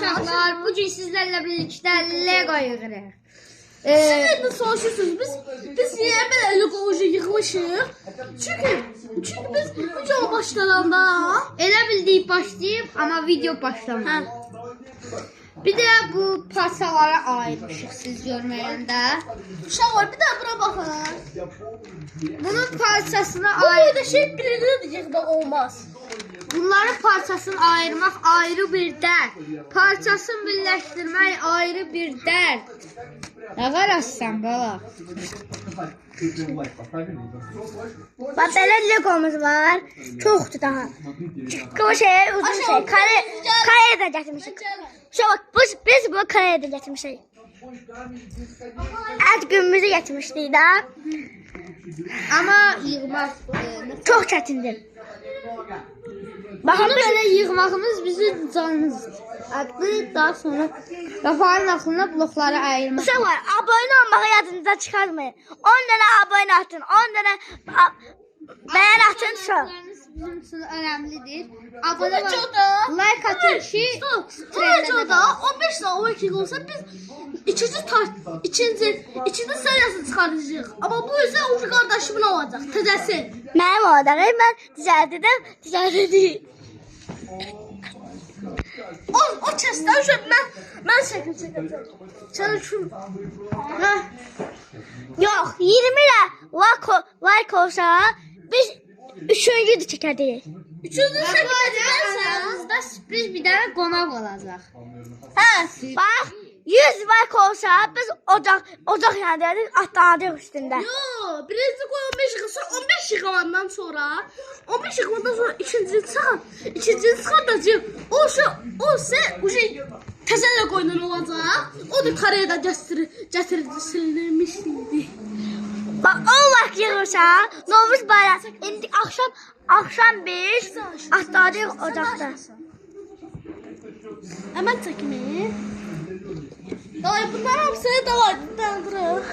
uşaqlar, bugün sizlərlə birlikdə Lego yığırıq. Siz de soruşursunuz, biz niye böyle Lego yığmışıq? Çünkü biz video başlananda Elə bildik başlayıb, amma video başlamır. Bir də bu parçalara ayırmışıq siz görməyəndə. uşaqlar bir de buna bakın. Bunun parçasını Bu ayır. boyda şey birini diyecek olmaz. Bunların parçasını ayırmaq ayrı bir dərd. Parçasını birləşdirmək ayrı bir dərd. Nə qarassan bala? Bak belə Legomuz var. Çoxdur daha. Bu şey uzun şey. Kareye de getirmişik. Şu bak biz bu kareye de getirmişik. Ad günümüzü getirmişdik de. Amma yığmaq Çox çətindir. Baxın belə yığmağımız bizim canımızdır. Adlı daha sonra Rafael'in aklına blokları ayırmaq. Şey var, abone olmağı yadınızdan çıxarmayın. 10 dənə abone atın, 10 dənə beğen atın çox. Bizim üçün önəmlidir. Abone Bu var, videoda like atın ki bu videoda 15 daha 12 olsa biz ikinci seriyasını çıkaracağıq. Ama bu ise Uğur kardeşimin olacak. Tezesi. Mənim odağım mən düzəldirdim. O kəsdən şu mən çəkim. Sen şu Yox, 20 ilə like olsa biz 3-cüyü də çəkərdik. üçüncü şəkildə Aramızda sürpriz bir dənə qonaq olacaq. Hə, bax 100 like olsa biz ocaq yandırırıq, atlanırıq üstündə. Yo, birinci koy 15 yıkılsa 15 yıkılandan sonra 15 yıkılandan sonra ikinci çıkartacağım. O şey təzələ qoyulan olacaq. O da kareye de getirilmişdi. Bax 10 like yığırsa, Novruz bayramı indi axşam 5 atlanırıq ocaqda. Hemen çəkimi. Davay bunlar hamısını davay döndürək.